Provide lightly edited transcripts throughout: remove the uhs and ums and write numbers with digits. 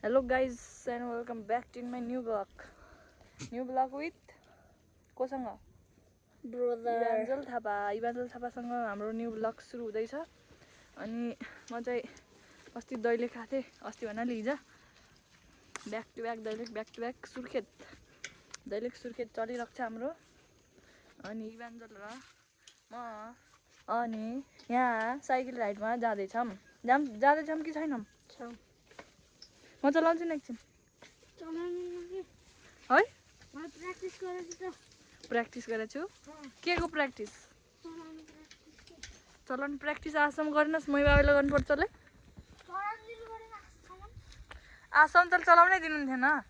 Hello guys and welcome back to my new vlog with कोसँग brother इभान्जल थापासँग हाम्रो new vlog सुरु हुँदैछ। अनि म चाहिँ अस्ति दैलेख खाएको थिएँ, अस्ति भन्नाले हिजो back to back Surkhet Dailekh Surkhet चलिरहेको छ हाम्रो। अनि इभान्जल र म अनि यहाँ साइकल राइडमा जाँदैछौँ कि छैनौँ? म चलाउँछु नि एकछिन है। प्र्याक्टिस गरेको छु। के को प्र्याक्टिस? चलाउनु प्र्याक्टिस आसम गर्नुहोस्, मै बाबाले गर्नुपर्छ ल। आसम त चलाउनै दिनुहुन्थेन।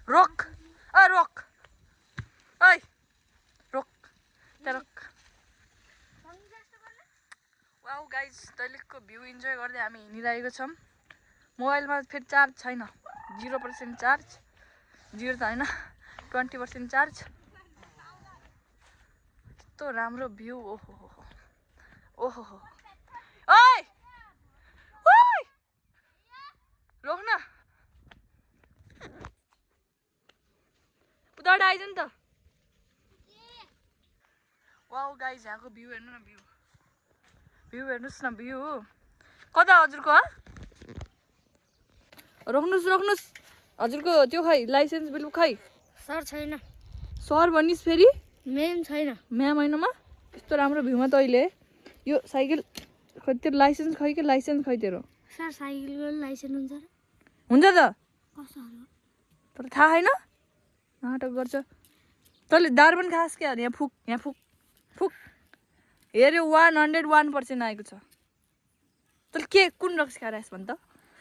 रोक रोक ओइ रोक रोक। वाउ गाइज, दैलेखको भ्यू इन्जोय गर्दै हामी हिँडिरहेको छौँ। मोबाइलमा फेरि चार्ज छैन, 0% चार्ज, 0 त होइन 20% चार्ज। यस्तो राम्रो भ्यू, ओहो ओइ ओइ रोक न, उताबाट आइज नि त। वाउ गाइज, यहाँको भ्यू हेर्नु न, भ्यू हेर्नुहोस् न, भ्यू कता हजुरको? रोक्नुहोस् हजुरको त्यो खै लाइसेन्स बिल खै? सर छैन। सर भनिस् फेरि? म्याम छैन। म्याम होइनमा यस्तो राम्रो भ्यूमा तैँले यो साइकल खै? तेरो लाइसेन्स खै? के लाइसेन्स खै तेरो? सर साइकलको लाइसेन्स हुन्छ र? हुन्छ त, कसो हो? तर थाहा छैन, नाटक गर्छ। तैँले दारू पनि खास् क्या? यहाँ फुक हेऱ्यो 101% आएको छ। तैँले के कुन रक्सी खाएर आइस् भन् त?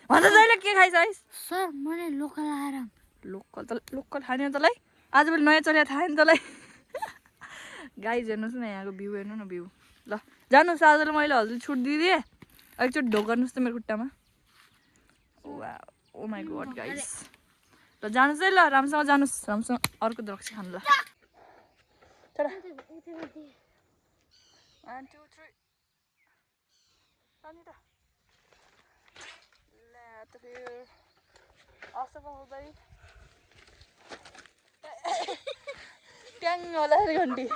तैँले के खाइस् आइस्? सर मैले लोकल आएर। लोकल खाने तँलाई? आजभोलि नयाँ चल्या थाहा नि तँलाई? गाइज हेर्नुहोस् न, यहाँको भ्यू हेर्नु न, भ्यू। ल जानुहोस्, आजलाई मैले हजुरले छुट दिदिएँ। एकचोटि ढोक गर्नुहोस् त मेरो खुट्टामा। ओ माई गड गाइज, ल जानुहोस् है, ल राम्रोसँग जानुहोस्, राम्रोसँग अर्को रक्सी खानु। ल 1 2 3 अनि त ल त फेरि असफल हुँदै ट्याङ होला घन्टी।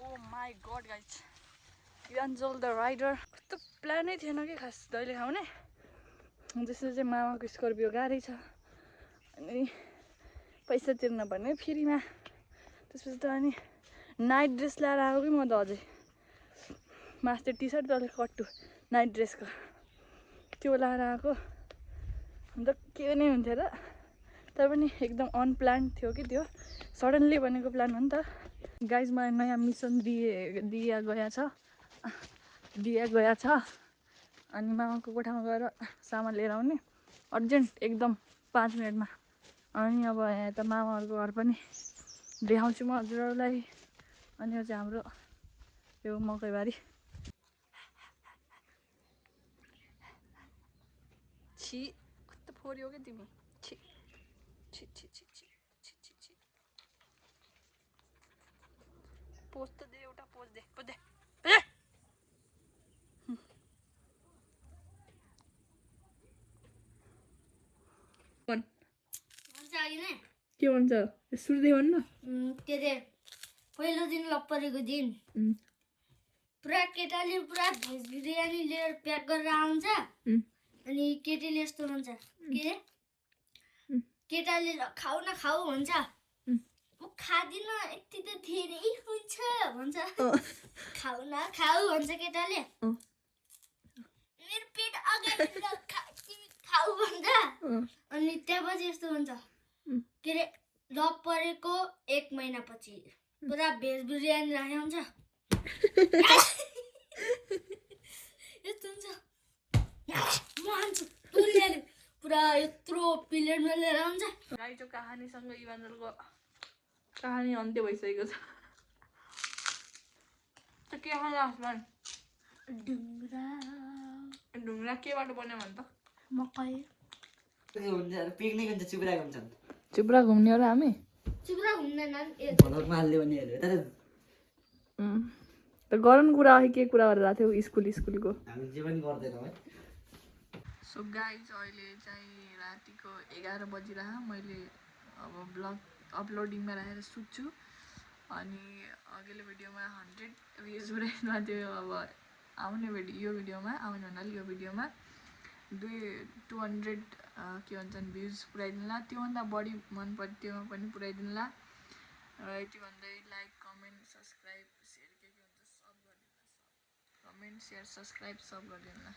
Oh my god guys, Evangel the Rider. कस्तो प्लानै थिएन कि खास दैलेख आउने। त्यसले चाहिँ मामाको स्कर्पियो गाडी छ, अनि पैसा तिर्न पर्ने फ्रीमा। त्यसपछि त अनि नाइट ड्रेस लगाएर आएको कि म त अझै मास्टर टी सर्ट तल कट्टु नाइट ड्रेसको त्यो लगाएर आएको। अन्त के नै हुन्थ्यो र, तर पनि एकदम अनप्लान थियो कि त्यो, सडनली बनेको प्लान हो नि त। गाइज मलाई नयाँ मिसन दिया गया छ। अनि मामाको कोठामा गएर सामान लिएर आउने अर्जेन्ट एकदम 5 मिनटमा। अनि अब यहाँ त मामाहरूको घर पनि देखाउँछु म हजुरहरूलाई। अनि यो चाहिँ हाम्रो यो मकैबारी। छि कस्तो फोर्यो क्या तिमी? छि छि छि छि छि छि छि छि। पोज त दे, एउटा पोज दे। के भन्छ? सुर्दै भन्नु के अरे पहिलो दिन लप्परेको दिन पुरा केटाले पुरा भेज बिरयानी लिएर प्याक गरेर आउँछ। अनि केटीले यस्तो भन्छ, के केटाले खाऊ न खाऊ भन्छ, म खादिन यति त धेरै हुन्छ भन्छ। खाऊ न खाऊ भन्छ केटाले, मेरो पेट अगाडि तिमी खाऊ भन्छ। अनि त्यसपछि यस्तो भन्छ, के अरे लप्परेको 1 महिनापछि पुरा भेज बिरयानी राखेको हुन्छ। यस्तो हुन्छ, म हान्छु पुरा यत्रो प्लेटमा लिएर आउँछ। गाईको कहानीसँग इभान्जलको कहानी अन्त्य भइसकेको छ। के खान्छ हस्बेन्ड? ढुङ्ग्रा केबाट बन्यो भन् त? मकै पिकनिक हुन्छ, चुप्रा हुन्छ। चुप्रा घुम्ने हो र हामी? चुप्रा घुम्दैन। त गरौँ कुरा के कुरा गरेर आएको थियो स्कुलको हामी जे पनि गर्दैनौँ है। सो गाइज अहिले चाहिँ रातिको 11 बजिरह मैले अब ब्लग अपलोडिङमा राखेर सुत्छु अनि अघिल्लो भिडियोमा 100 भ्युज पुऱ्याइदिनु थियो। अब आउने यो भिडियोमा आउने भन्नाले यो भिडियोमा 200 के भन्छन् भ्युज पुऱ्याइदिनुला, त्योभन्दा बढी मन पऱ्यो त्योमा पनि पुऱ्याइदिनुला र यति भन्दै लाइक कमेन्ट सब्सक्राइब सेयर के हुन्छ सब गरिदिनुला, कमेन्ट सेयर सब्सक्राइब सब गरिदिनुला।